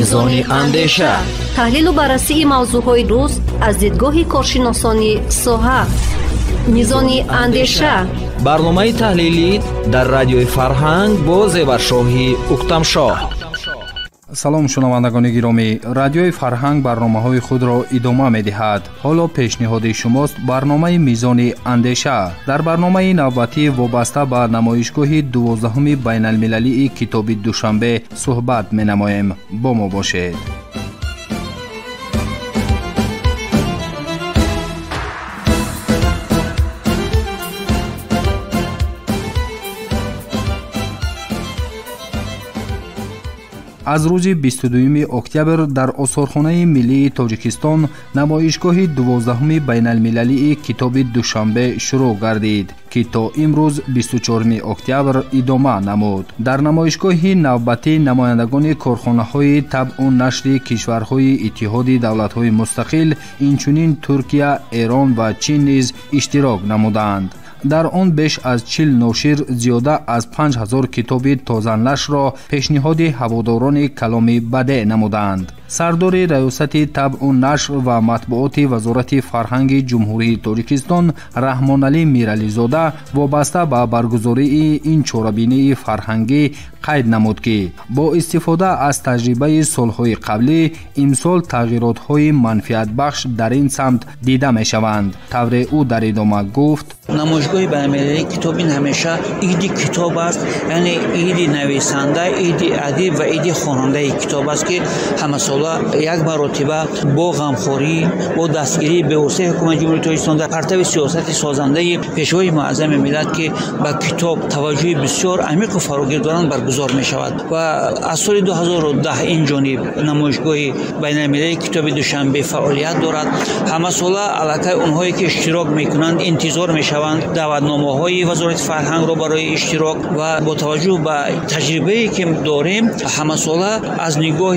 میزان اندیشه، تحلیل و بررسی موضوعهای روز از دیدگاه کارشناسان ساحه. میزان اندیشه، برنامه تحلیلی در رادیوی فرهنگ با زیورشاهی اکتمشاه. سلام شنوندگان گرامی، رادیوی فرهنگ برنامه‌های خود را ادامه می‌دهد. حالا پیشنهاد شماست برنامه میزان اندیشه. در برنامه نوبتی وابسته به نمایشگاه 12 بین‌المللی کتاب دوشنبه صحبت می‌نماییم. با ما باشید. از روز 22 اکتبر در آثارخانه ملی تاجیکستان نمایشگاه 12 بین‌المللی کتاب دوشنبه شروع گردید که تا امروز 24 اکتبر ادامه نمود. در نمایشگاه نوبتی نمایندگان کارخانه‌های طبع و نشر کشورهای اتحاد دولت‌های مستقل اینچنین ترکیه، ایران و چین نیز اشتراک نمودند. در آن بیش از 40 ناشر زیاده از 5000 کتاب تازه نشر را پیشنهاد هواداران کلام بدیع نمودند. سردار ریاست طبع و نشر و مطبوعات وزارت فرهنگ جمهوری تاجیکستان رحمان علی میرعلی زاده وابسته به برگزاری این چهاربینی فرهنگی قید نمود که با استفاده از تجربه سالهای قبلی امسال تغییرات‌های منفعت بخش در این سمت دیده می‌شوند. طور او در ادامه گفت: نمایشگاه بین‌المللی کتاب این همیشه ایدی کتاب است، یعنی ایدی نویسنده، ایدی ادیب و ایدی خواننده کتاب است که همه ساله یک مرتبه با غمخوری با دستگیری به واسطه حکومت جمهوری تاجیکستان در پرتو سیاست سازنده پیشوای معظم ملت که به کتاب توجه بسیار عمیق و فراگیر دارند برگزار می شود و از سال 2010 این جانب نمایشگاه بین‌المللی کتاب دوشنبه فعالیت دارد. همه ساله علاقه اونهایی که اشتراک میکنند انتظار می شوند دعوتنامه‌های وزارت فرهنگ را برای اشتراک و با توجه به تجربه‌ای که داریم همه ساله از نگاه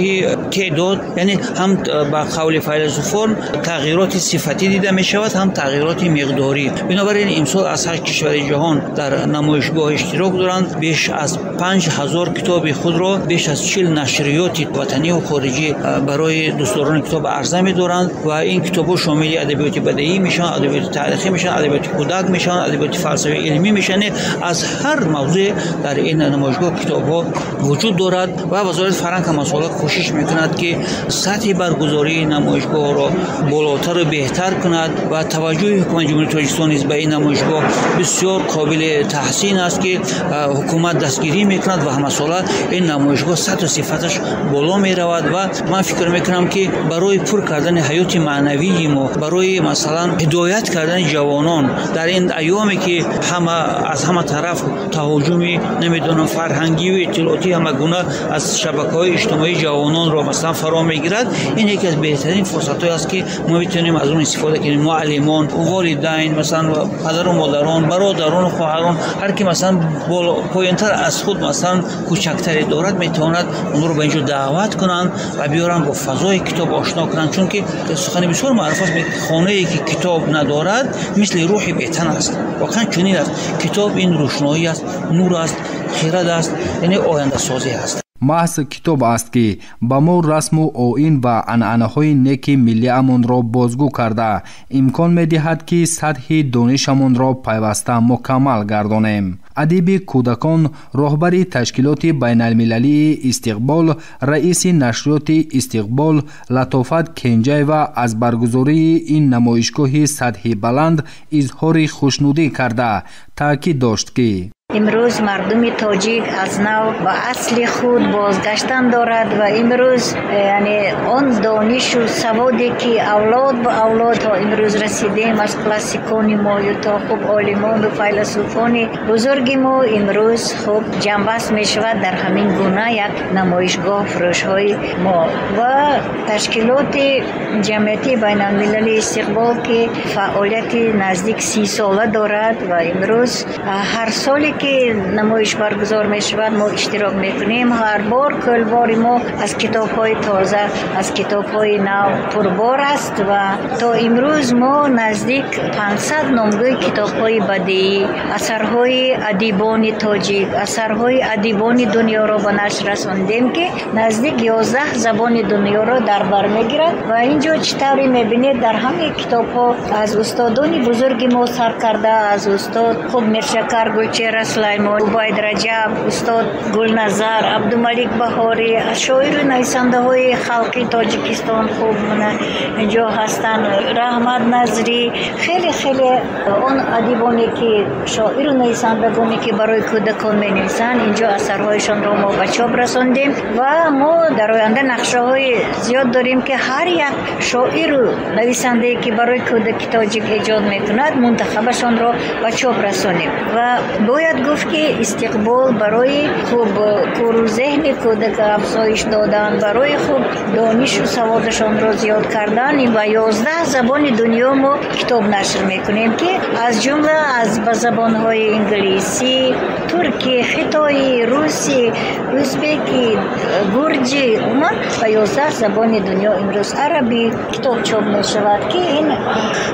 تعداد، یعنی هم با قول فیلسوفان تغییرات صفتی دیده می شود هم تغییرات مقداری. بنابراین امسال از 8 کشور جهان در نمایشگاه اشتراک دارند. بیش از 5000 کتاب خود را بیش از 40 نشریات وطنی و خارجی برای دوستداران کتاب عرضه می دارند و این کتاب‌ها شامل ادبیات بدیعی میشن، ادبیات تاریخی میشن، ادبیات کودک میشن، ادبیات فلسفی علمی میشن. از هر موضوع در این نمایشگاه کتاب‌ها وجود دارد و وزارت فرهنگ هم مسئول کوشش میکند که سطح برگزاری نمایشگاه را بالاتر و بهتر کند و توجه حکومت جمهوری تاجیکستان نیز به این نمایشگاه بسیار قابل تحسین است که حکومت دستگیری میکند و همه ساله این نمایشگاه سطح و صفتش بالا میرود و من فکر میکنم که برای پر کردن حیات معنوی ما، برای مثلا هدایت کردن جوانان در این ایامی که همه از همه طرف تهاجمی نمیدونم فرهنگی و اطلاعاتی همه گونه از شبکه‌های اجتماعی جوانان را مثلا فرا میگیرد، این یکی از بهترین فرصت‌های است که ما میتونیم از اون استفاده کنیم. معلمان، والدین، مثلا پدر و مادران، برادران و خواهران، هر کی مثلا پایین‌تر از خود مثلا کوچکتری دارد میتواند اون رو به اینجا دعوت کنند و بیارن با فضای کتاب آشنا کنند، چون که سخن بسیار معروف است خانه‌ای که کتاب ندارد مثل روح بی‌تن است. واقعا چنین است. کتاب این روشنایی است، نور است، خرد است، یعنی آینده سازی است. محض کتاب است که با ما رسم و آیین و عنعنه‌های نیک ملی‌مان را بازگو کرده امکان می‌دهد که سطح دانشمان را پیوسته مکمل گردانیم. ادیب کودکان، راهبر تشکیلات بین‌المللی استقبال، رئیس نشریات استقبال لطافت کنجی‌وا از برگزاری این نمایشگاه سطح بلند اظهار خوشنودی کرده تاکید داشت که امروز مردم تاجیک از نو به اصل خود بازگشتن دارد و امروز یعنی آن دانش و سوادی که اولاد به اولاد تا امروز رسیدیم از کلاسیکان ما تا خوب عالمان و فیلسوفان بزرگ ما امروز خوب جنبست می شود در همین گونه یک نمایشگاه فروش های ما و تشکیلات جمعیتی بین المللی استقبال که فعالیت نزدیک 30 ساله دارد و امروز هر سالی که نمایش برگزار می شود ما اشتراک میکنیم. هر بار کل بار ما از کتاب های تازه از کتاب های نو پربار است و تا امروز ما نزدیک 500 نامگوی کتاب های بدیعی، اثرهای ادیبان تاجیک، اثرهای ادیبان دنیا را به نشر رساندیم که نزدیک 11 زبان دنیا را در بر میگیرد و اینجا چطوری میبینید در همه کتاب ها از استادان بزرگ ما سر کرده، از استاد خوب میرشکر گلچهره سلیمان، عبید رجب، استاد گلنظر، عبدالملک بهاری، شاعر و نویسنده های خلقی تاجیکستان خوب اینجا هستند، رحمت نظری، خیلی اون ادیبانی که شاعر و نویسندگانی که برای کودکان می نویسند اینجا اثرهایشان را ما به چاپ رساندیم و ما در آینده نقشه های زیاد داریم که هر یک شاعر و نویسنده که برای کودک تاجیک ایجاد میکند منتخبشان را به چاپ رسانیم و باید گفت که استقبال برای خوب کور ذهن کودک افزایش دادن، برای خوب دانش و سوادشان را زیاد کردن و 11 زبان دنیا ما کتاب نشر میکنیم که از جمله از به زبانهای انگلیسی، ترکی، خطایی، روسی، ازبکی، گرجی، عموما و 11 زبان دنیا امروز عربی کتاب چاپ میشود که این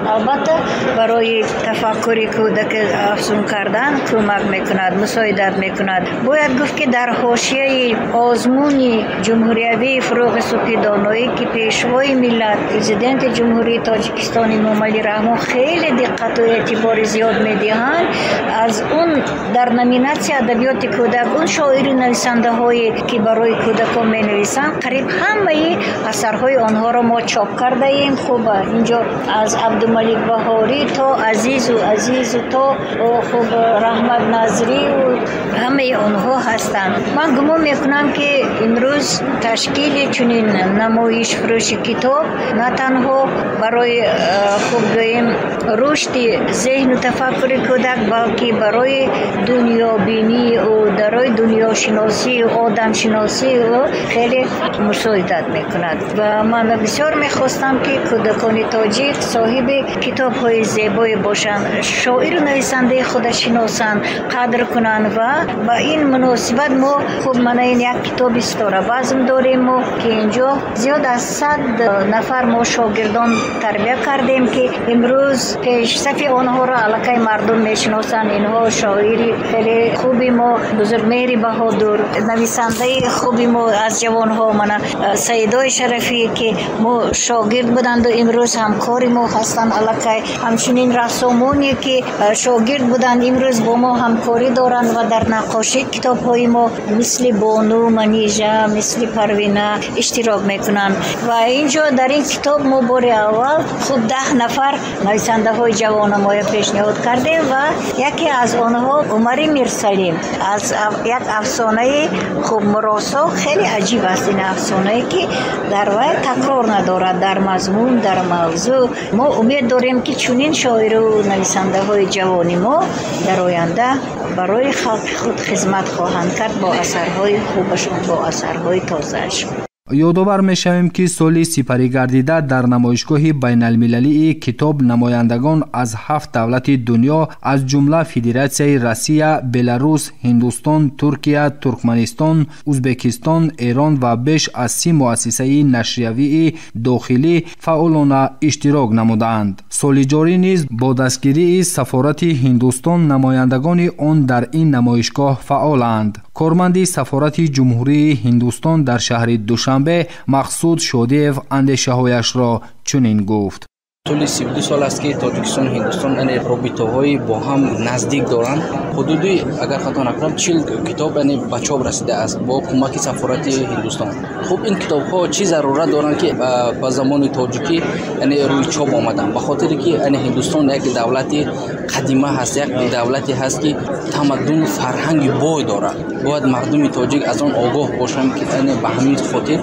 البته برای تفکر کودک افزون کردن کمک میکند، مساعدت میکند. باید گفت که در حاشیه آزمون جمهوری فروغ صبحی دانایی که پیشوای ملت پرزیدنت جمهوری تاجیکستان امام علی رحمان خیلی دقت و اعتبار زیاد میدهند، از اون در نامیناسیون ادبیات کودک اون شاعر نویسنده هایی که برای کودکان می نویسند قریب همه اثرهای آنها را ما چاپ کرده ایم. خوب اینجا از عبدالملک بهاری تا عزیز و تا خوب رحمت نظری و همه آنها هستند. من گمان میکنم که امروز تشکیل چنین نمایش فروش کتاب نه تنها برای خوب گوییم رشد ذهن و تفکر کودک بلکه برای دنیا بینی و برای دنیا شناسی و آدم شناسی و خیلی مساعدت میکند و من بسیار میخواستم که کودکان تاجیک صاحب کتاب های زیبایی باشند، شاعر و نویسنده خود شناسند، قدر کنند و با این مناسبت ما خوب من این یک کتاب ستاره بزم داریم ما که اینجا زیاد از 100 نفر ما شاگردان تربیت کردیم که امروز پیش صف آنها را علاقه مردم میشناسند. اینها شاعری خیلی خوبی ما بزرگ مهری بهادر، نویسنده خوبی ما از جوان ها من سیدای شرفی که ما شاگرد بودند و امروز همکاری ما هستند علاقه، همچنین رسامانی که شاگرد بودند امروز با ما همکاری دارند و در نقاشی کتاب های ما مثل بانو منیژه، مثل پروینه اشتراک میکنند و اینجا در این کتاب ما بار اول خود 10 نفر نویسنده های جوان ما پیشنهاد کردیم و یکی از آنها عمر میرسلیم از یک افسانه خوب مراسا خیلی عجیب است. این افسانه که در واقع تکرار ندارد در مضمون در موضوع. ما امید داریم که چنین شاعر و نویسنده های جوانی ما در آینده برای خلق خود خدمت خواهند کرد با اثرهای خوبشون، با اثرهای تازه‌شون. یادآور می‌شویم که سالی سپری گردیده در نمایشگاه بین المللی کتاب نمایندگان از 7 دولت دنیا از جمله فدراسیای روسیه، بلاروس، هندوستان، ترکیه، ترکمنستان، ازبکستان، ایران و بیش از 30 مؤسسه نشریه‌ای داخلی فعالانه اشتراک نمودند. سال جاری نیز با دستگیری سفارت هندوستان نمایندگان آن در این نمایشگاه فعالند. کارمند سفارت جمهوری هندوستان در شهر دوشنبه مقصود شادیو اندیشه‌هایش را چنین گفت: طول 32 سال است که تاجیکستان و هندوستان رابطه‌های با هم نزدیک دارند. حدودی اگر خطا نکنم 40 کتاب به چاپ رسیده است با کمک سفارت هندوستان. خب این کتاب‌ها چی ضرورت دارند که با زمان تاجیکی روی چاپ آمدن؟ به خاطر که هندوستان یک دولت قدیمی هست، یک دولتی هست که تمدن فرهنگی بای دارد. باید مردم تاجیک از آن آگاه باشند که به همین خاطر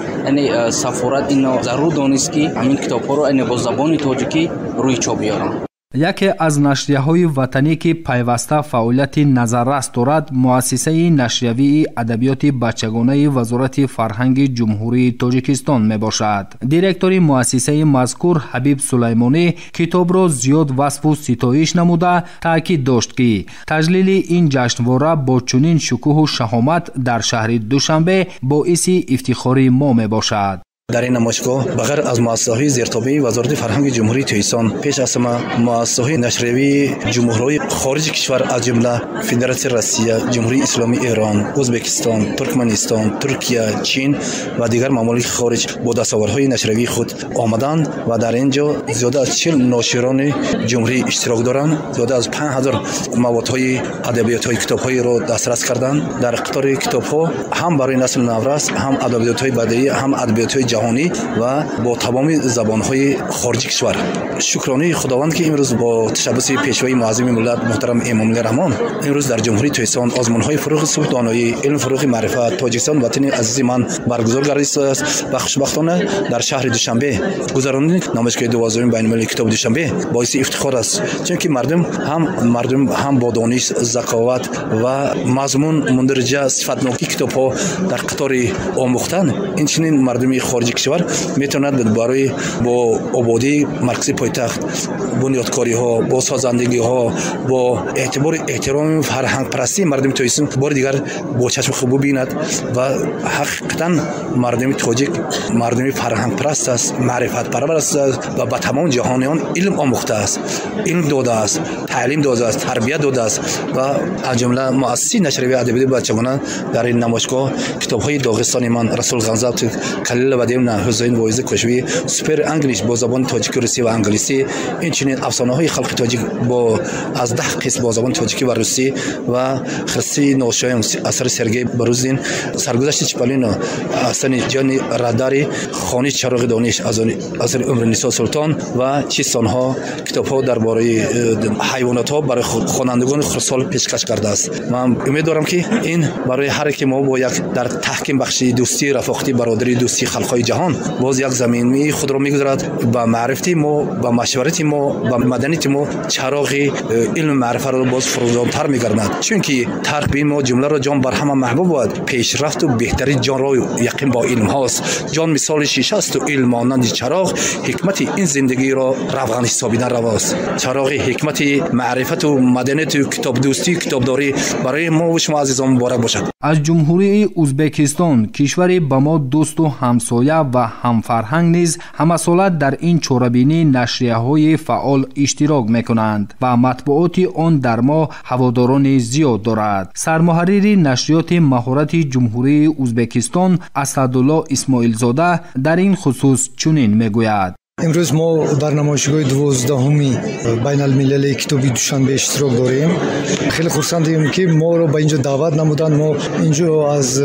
سفارت این ضرور دانست که همین کتاب‌ها رو با زبان تاجیکی روی چاپ بیارن. یکی از نشریه‌های وطنی که پیوسته فعالیت نظررس دارد مؤسسه نشریه‌ای ادبیات بچگانه وزارت فرهنگ جمهوری تاجیکستان میباشد. دیرکتور مؤسسه مذکور حبیب سلیمانی کتاب را زیاد وصف و ستایش نموده تاکید داشت که تجلیل این جشنواره با چنین شکوه و شهامت در شهر دوشنبه باعث افتخار ما میباشد. در این نمایشگاه بغیر از مؤسسه‌های زیرتابع وزارت فرهنگ جمهوری ترکستان پیش از همه مؤسسه‌های نشریه‌ای جمهوری خارج کشور از جمله فدراسیون روسیه، جمهوری اسلامی ایران، ازبکستان، ترکمنستان، ترکیه، چین و دیگر ممالک خارج با دستاوردهای نشریه‌ای خود آمدند و در اینجا زیاده از 40 ناشران جمهوری اشتراک دارند. زیاده از 5000 موادهای ادبیات‌های کتاب‌های را دسترس کردند. در قطار کتاب‌ها هم برای نسل نوروز، هم ادبیات‌های بدیعی، هم ادبیات‌های جهانی و با تمام زبان‌های خارجی کشور. شکرانه خداوند که امروز با تشبث پیشوای معظم ملت محترم امام رحمان امروز در جمهوری ترکستان آزمون‌های فروغ صبح دانایی، علم فروغ معرفت تاجیکستان وطن عزیز من برگزار گردیده است و خوشبختانه در شهر دوشنبه گذراندن نمایشگاه 12 بین‌المللی کتاب دوشنبه باعث افتخار است، چون که مردم هم با دانش، ذکاوت و مضمون مندرجه صفتناکی کتاب‌ها در قطار آموختن این چنین مردم خارجی کشور میتواند برای با آبادی مرکزی پایتخت، بنیادکاری‌ها، با سازندگی‌ها، با احترام فرهنگ پرستی مردم تاجیکستان بار دیگر با چشم خوب ببیند و حقیقتاً مردم تاجیک مردم فرهنگ پرست است، معرفت پرور است و به تمام جهانیان علم آموخته است، علم داده است، تعلیم داده است، تربیت داده است و از جمله مؤسسه نشریه ادبیات بچگانه در این نمایشگاه کتاب‌های داغستانی من رسول غنزات کلیل و دیمنا حسین وایز کوشوی سوپر انگلیش با زبان تاجیکی روسی و انگلیسی این چنین افسانه‌های خلق تاجیک با از 10 قسم با زبان تاجیکی و روسی و خرسی نوشایان اثر سرگئی بروزین سرگذشت چپالین احسن جان راداری خانی چراغ دانش از عمر نیسا سلطان و چیستان‌ها کتاب‌ها درباره حیوانات‌ها برای خوانندگان خرسال پیشکش کرده است. من امیدوارم که این برای هر کی ما با یک در تحکیم بخشی دوستی رفاقتی برادری دوستی خلق‌های جهان باز یک زمینی خود را می‌گذارد با معرفتی ما با مشورتی ما با مدنیت ما چراغ علم معرفت را باز فروزان‌تر می‌گرداند، چون که ترک بین ما جمله را جان بر همه محبوب بود. پیشرفت و بهترین جان را یقین با علم هاست. جان مثال شیشه است و علم مانند چراغ. حکمت این زندگی را روغن حسابیدن رواست. چراغ حکمت معرفت و مدنیت و کتاب دوستی کتابداری برای ما و شما عزیزان مبارک باشد. از جمهوری ازبکستان کشوری با ما دوست و همسایه و همفرهنگ نیز همسالت در این چوربینی نشریه‌های فعال اشتراک می‌کنند و مطبوعات آن در ما هواداران زیاد دارد. سرمحرر نشریات مهارت جمهوری ازبکستان اسدالله اسماعیل زاده در این خصوص چنین میگوید: امروز ما در نمایشگاه 12 بین المللی کتابی دوشنبه اشتراک داریم. خیلی خرسندیم که ما رو به اینجا دعوت نمودند. ما اینجا از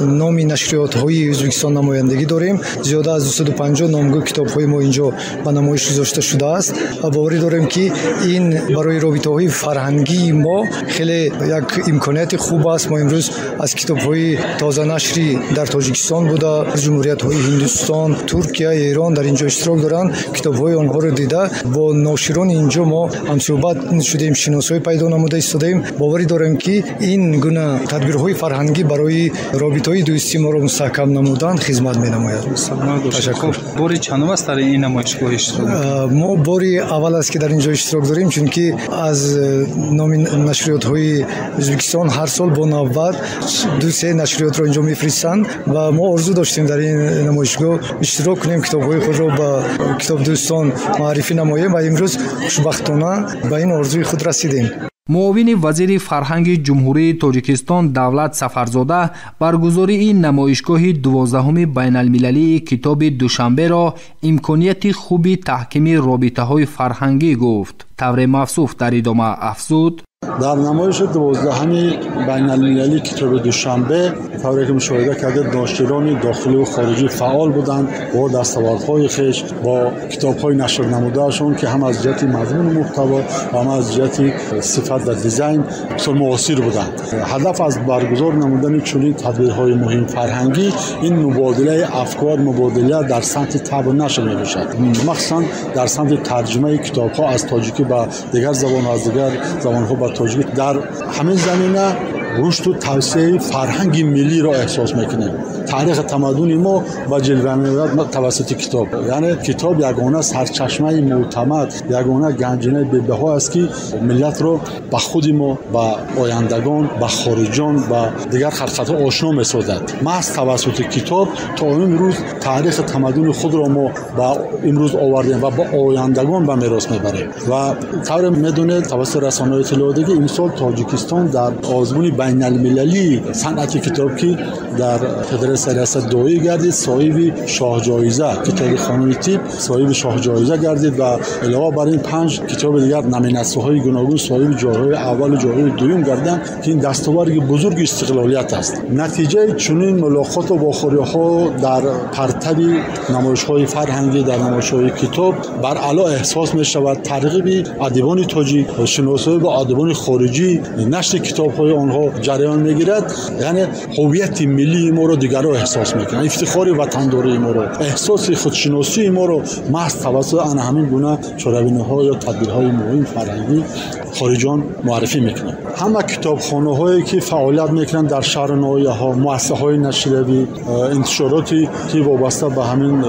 نام نشریات های ازبکستان نمایندگی داریم. زیاده از 250 نامگو کتاب های ما اینجا به نمایش گذاشته شده است و باوری داریم که این برای رابطه های فرهنگی ما خیلی یک امکانیت خوب است. ما امروز از کتاب های تازه نشری در تاجیکستان بوده، جمهوریت های هندوستان، ترکیه، ایران در اینجا اشتراک دارند. کتاب‌های آنها را دیده با ناشران اینجا ما همصحبت شدیم، شناسایی پیدا نموده ایستادیم. باوری داریم که این گونه تدبیرهای فرهنگی برای رابطه‌های دوستی ما را مستحکم نمودن خدمت می‌نماید. تشکر. باری چندم است در این نمایشگاه اشتراک؟ ما باری اول است که در اینجا اشتراک داریم، چون که از نام نشریات‌های ازبکستان هر سال با نوبت 2-3 نشریات را اینجا می‌فرستند و ما آرزو داشتیم در این نمایشگاه اشتراک کنیم، کتاب‌های خود را با کتاب دوستان معرفی نماییم و امروز خوشبختانه به این آرزوی خود رسیدیم. معاون وزیر فرهنگ جمهوری تاجیکستان دولت سفرزاده برگزاری این نمایشگاه 12 بین المللی کتاب دوشنبه را امکانیت خوبی تحکیم رابطه‌های فرهنگی گفت. طور مفصوف در ادامه افزود: در نمایش 12 بین المللی کتاب دوشنبه طوری که مشاهده کردید ناشران داخلی و خارجی فعال بودند با دستاوردهای خویش با کتاب‌های نشر نموده‌شون که هم از جهت مضمون محتوا و هم از جهت صفت و دیزاین بسیار معاصر بودند. هدف از برگزار نمودن چنین تدبیرهای مهم فرهنگی این مبادله افکار، مبادله در سمت طبع نشر می‌باشد، مخصوصا در سمت ترجمه کتاب‌ها از تاجیکی به دیگر زبان و از دیگر زبان‌ها به تاجیک. در همین زمینه رشد و توسعه فرهنگ ملی را احساس میکنیم. تاریخ تمدن ما با جلوه می‌آورد توسط کتاب. یعنی کتاب یگانه سرچشمه معتمد، یگانه گنجینه بی‌بها است که ملت رو با خود ما، با آیندگان، با خارجان، با دیگر خلق‌ها آشنا می‌سازد. ما از توسط کتاب تا امروز تاریخ تمدن خود را ما با امروز آوردیم و با آیندگان به میراث میبریم. و طور میدونید توسط رسانه‌های اطلاعاتی امسال تاجیکستان در آزمون بین المللی صنعت کتاب که در فدراسیون ریاست دعایی گردید، صاحب شاه جایزه کتاب خانوی تیپ صاحب شاه جایزه گردید و علاوه بر این 5 کتاب دیگر نامیناسیون‌های گوناگون صاحب جایزه اول و جایزه دوم گردند که این دستاوردی بزرگ استقلالیت است. نتیجه چنین ملاقات و واخوری‌ها در پرتب نمایش‌های فرهنگی، در نمایش‌های کتاب بر علا احساس می‌شود. ترغیب ادیبان تاجیک، شناسایی با ادیبان خارجی، نشر کتاب‌های آنها جریان می‌گیرد. یعنی هویت ملی ما رو دیگر احساس می‌کنند، افتخار وطنداری ما رو، احساس خودشناسی ما رو محض توسط آن همین گونه چاره‌بینی‌ها یا تدبیرهای مهم فرهنگی خارجان معرفی می‌کنند. همه کتابخانه‌هایی که فعالیت می‌کنند در شهر ناحیه‌ها، مؤسسه‌های نشریه‌ای، انتشاراتی که وابسته به همین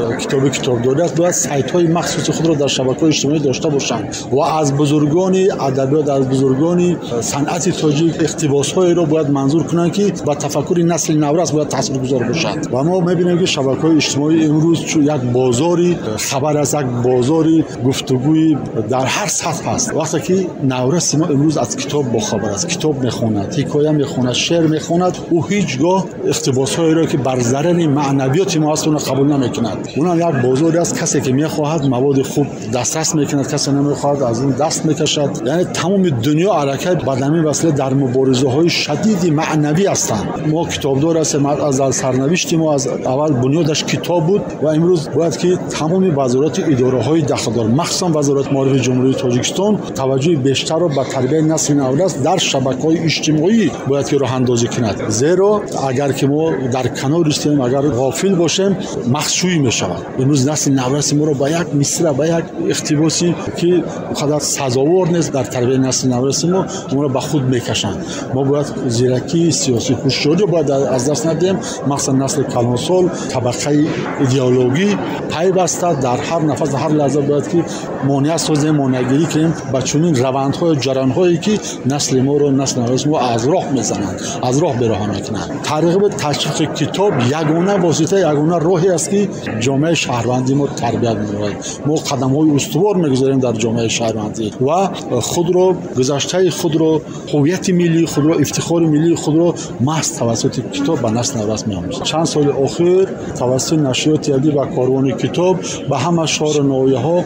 کتابداری است باید سایت‌های مخصوص خود را در شبکه‌های اجتماعی داشته باشند و از بزرگان ادبیات، از بزرگان صنعت تاجیک اقتباس‌هایی را باید منظور کنند که با تفکر نسل نو باید تاثیرگذار باشد. و ما می‌بینیم که شبکه‌های اجتماعی امروز یک بازاری خبر است، یک بازاری گفتگوی در هر سطح است. وقتی که نورس ما امروز از کتاب باخبر است، کتاب می‌خواند، حکایت می‌خواند، شعر می‌خواند، او هیچگاه اقتباس‌هایی را که بر ضرر معنویات ما است قبول نمی‌کند. اون یک بازاری است، کسی که می‌خواهد مواد خوب دسترس می‌کند، کسی نمی‌خواهد از اون دست می‌کشد. یعنی تمام دنیا حرکت بدنی وسیله در مبارزه‌های شدید معنوی هستند. ما کتابدار هستیم، از سرنوشت ما از اول بنیادش کتاب بود و امروز باید که تمام وزارات اداره‌های داخلدار، مخصوصا وزارت معارف جمهوری تاجیکستان توجه بیشتر را به تربیت نسل نو در شبکه‌های اجتماعی باید که راه اندازی کند. زیرا اگر که ما در کنار استیم، اگر غافل باشیم، مخشوی می‌شود. امروز نسل نو ما رو با یک مصرع، با یک اقتباسی که خود سزاوار نیست در تربیت نسل نو ما اون را به خود می‌کشند. ما باید زیرکی سیاسی هوشیاری باید از دست ندیم. مثلا نسل کلانسال طبقه ایدئولوژی پیوسته در هر نفس هر لحظه باید که مانع سازیم، مانعگیری کنیم با چنین روندهای جریان‌هایی که نسل ما رو، نسل نو ما از راه میزنند، از راه برهانه میکنند. ترغیب تشویق کتاب یگانه واسطه، یگانه راهی است که جامعه شهروندی ما تربیت می‌کند. ما قدم‌های استوار می‌گذاریم در جامعه شهروندی و خود رو، گذشته خود رو، هویت ملی خود رو، افتخار ملی خود رو محض توسط کتاب به نسل نو می‌آموزیم. چند سال اخیر توسط نشریات یدی و کاروان کتاب به همه شهر ناحیه‌ها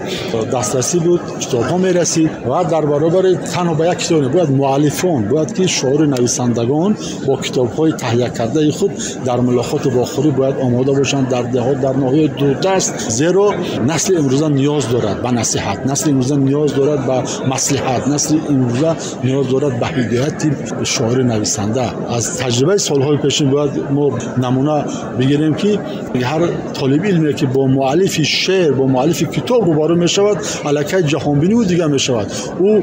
دسترسی بود، کتاب‌ها می‌رسید و در برابر تنها به یک کتاب باید مؤلفان، باید که شعار نویسندگان با کتاب‌های تهیه کرده خود در ملاقات با خوری باید آماده باشند در دهات، در ناحیه دوردست. زیرا نسل امروزه نیاز دارد به نصیحت، نسل امروزه نیاز دارد به مصلحت، نسل امروزه نیاز دارد به هدایت شاعر نویسنده. از تجربه سال‌های پیشین باید ما نمونه بگیریم که هر طالب علمی که با مؤلف شعر، با مؤلف کتاب روبرو می‌شود، الکی جهانبینی و دیگه می‌شود. او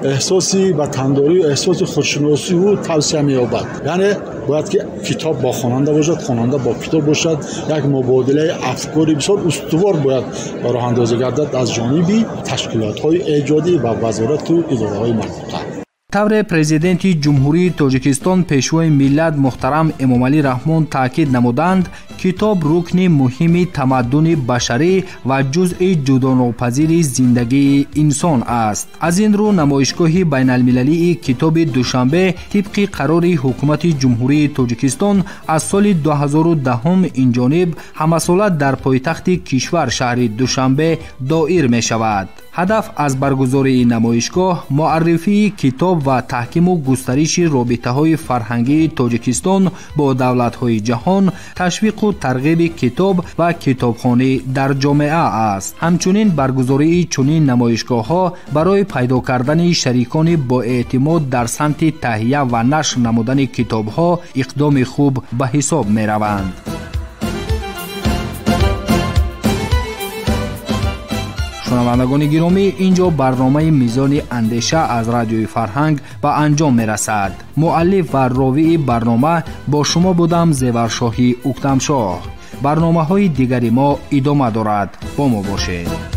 احساسی وطنداری، احساس خودشناسی او توسعه می‌یابد. یعنی باید که کتاب با خواننده باشد، خواننده با کتاب باشد. یک مبادله افکاری بسیار استوار باید راه اندازی گردد از جانب تشکیلات‌های ایجادی و وزارت و اداره‌های مربوطه. طور پرزیدنت جمهوری تاجیکستان پیشوای ملت محترم امامعلی رحمان تاکید نمودند کتاب رکن مهم تمدن بشری و جزء جداناپذیر زندگی انسان است. از این رو نمایشگاه بین المللی کتاب دوشنبه طبق قرار حکومت جمهوری تاجیکستان از سال 2010 این جانب همساله در پایتخت کشور شهر دوشنبه دایر می شود. هدف از برگزاری نمایشگاه معرفی کتاب و تحکیم و گسترش رابطه‌های فرهنگی تاجیکستان با دولت‌های جهان، تشویق و ترغیب کتاب و کتابخانه در جامعه است. همچنین برگزاری چنین نمایشگاه‌ها برای پیدا کردن شریکان با اعتماد در سمت تهیه و نشر نمودن کتاب‌ها اقدام خوب به حساب می‌روند. шунавандагони гиромӣ, инҷо барномаи мизони андеша аз радиои Фарҳанг ба анҷом мерасад. муаллиф ва ровии барнома бо шумо будам Зеваршоҳӣ Уктамшоҳ. барномаҳои дигари мо идома дорад. бо мо бошед.